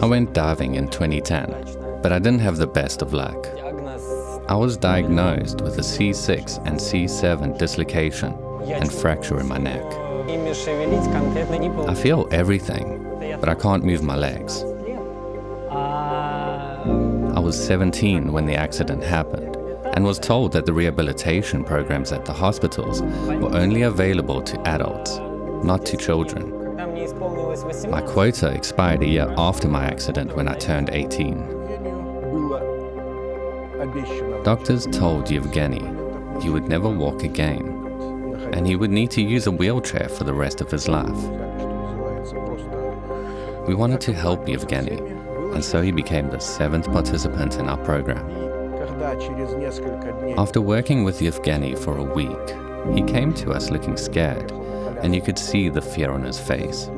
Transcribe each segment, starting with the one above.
I went diving in 2010, but I didn't have the best of luck. I was diagnosed with a C6 and C7 dislocation and fracture in my neck. I feel everything, but I can't move my legs. I was 17 when the accident happened and was told that the rehabilitation programs at the hospitals were only available to adults, not to children. My quota expired a year after my accident when I turned 18. Doctors told Evgenii he would never walk again, and he would need to use a wheelchair for the rest of his life. We wanted to help Evgenii, and so he became the 7th participant in our program. After working with Evgenii for a week, he came to us looking scared, and you could see the fear on his face.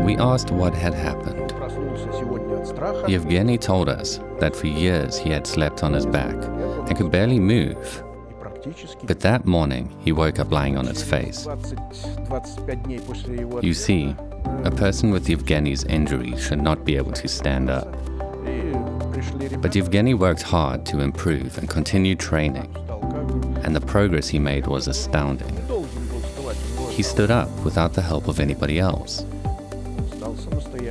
We asked what had happened. Evgenii told us that for years he had slept on his back and could barely move. But that morning, he woke up lying on his face. You see, a person with Evgenii's injury should not be able to stand up. But Evgenii worked hard to improve and continued training, and the progress he made was astounding. He stood up without the help of anybody else.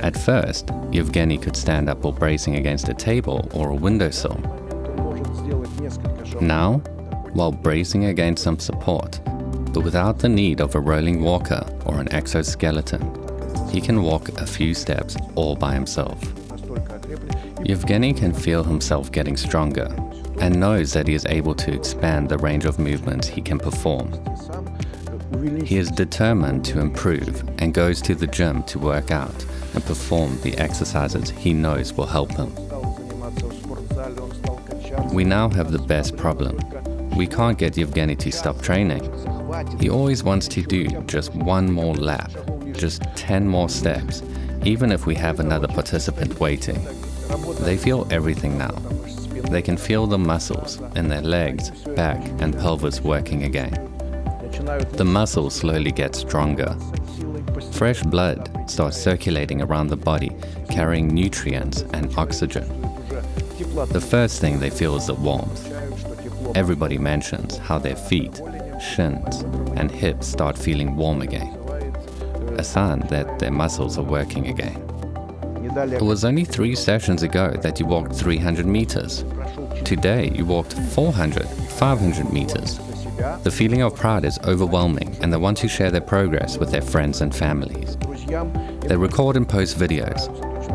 At first, Evgenii could stand up while bracing against a table or a windowsill. Now, while bracing against some support, but without the need of a rolling walker or an exoskeleton, he can walk a few steps all by himself. Evgenii can feel himself getting stronger and knows that he is able to expand the range of movements he can perform. He is determined to improve and goes to the gym to work out and perform the exercises he knows will help him. We now have the best problem. We can't get Evgenii to stop training. He always wants to do just one more lap, just 10 more steps, even if we have another participant waiting. They feel everything now. They can feel the muscles in their legs, back, and pelvis working again. The muscles slowly get stronger. Fresh blood starts circulating around the body, carrying nutrients and oxygen. The first thing they feel is the warmth. Everybody mentions how their feet, shins, and hips start feeling warm again, a sign that their muscles are working again. It was only 3 sessions ago that you walked 300 meters. Today you walked 400, 500 meters. The feeling of pride is overwhelming, and they want to share their progress with their friends and families. They record and post videos.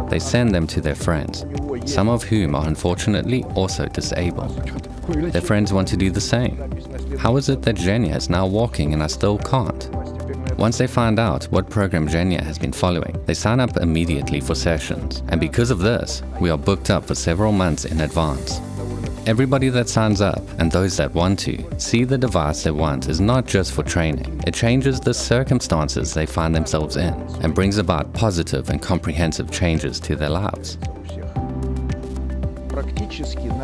They send them to their friends, some of whom are unfortunately also disabled. Their friends want to do the same. How is it that Zhenya is now walking and I still can't? Once they find out what program Zhenya has been following, they sign up immediately for sessions. And because of this, we are booked up for several months in advance. Everybody that signs up, and those that want to, see the device they want is not just for training. It changes the circumstances they find themselves in and brings about positive and comprehensive changes to their lives.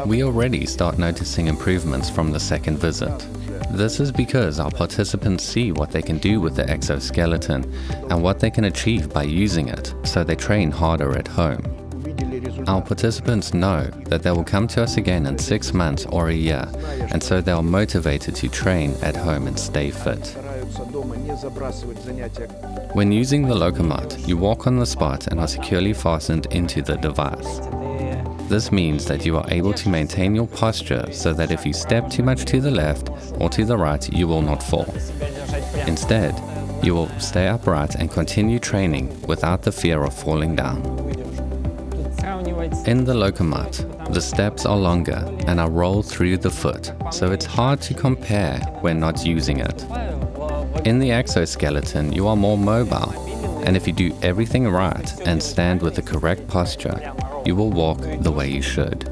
We already start noticing improvements from the second visit. This is because our participants see what they can do with the exoskeleton and what they can achieve by using it, so they train harder at home. Our participants know that they will come to us again in 6 months or a year, and so they are motivated to train at home and stay fit. When using the Lokomat, you walk on the spot and are securely fastened into the device. This means that you are able to maintain your posture so that if you step too much to the left or to the right, you will not fall. Instead, you will stay upright and continue training without the fear of falling down. In the Lokomat, the steps are longer and are rolled through the foot, so it's hard to compare when not using it. In the exoskeleton, you are more mobile, and if you do everything right and stand with the correct posture, you will walk the way you should.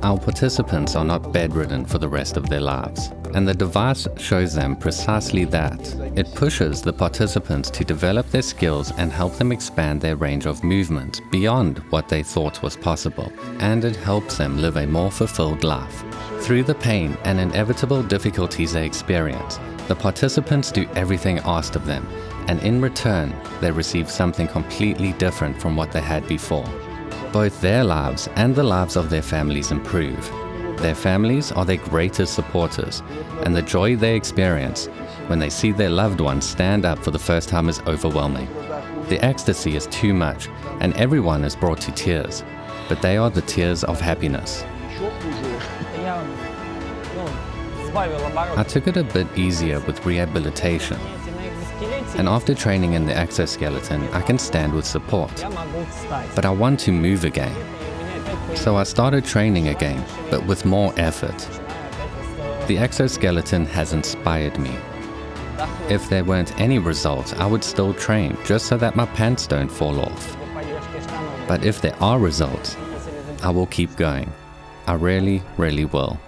Our participants are not bedridden for the rest of their lives, and the device shows them precisely that. It pushes the participants to develop their skills and help them expand their range of movement beyond what they thought was possible, and it helps them live a more fulfilled life. Through the pain and inevitable difficulties they experience, the participants do everything asked of them and in return, they receive something completely different from what they had before. Both their lives and the lives of their families improve. Their families are their greatest supporters, and the joy they experience when they see their loved ones stand up for the first time is overwhelming. The ecstasy is too much, and everyone is brought to tears, but they are the tears of happiness. I took it a bit easier with rehabilitation, and after training in the exoskeleton, I can stand with support. But I want to move again. So I started training again, but with more effort. The exoskeleton has inspired me. If there weren't any results, I would still train, just so that my pants don't fall off. But if there are results, I will keep going. I really, really will.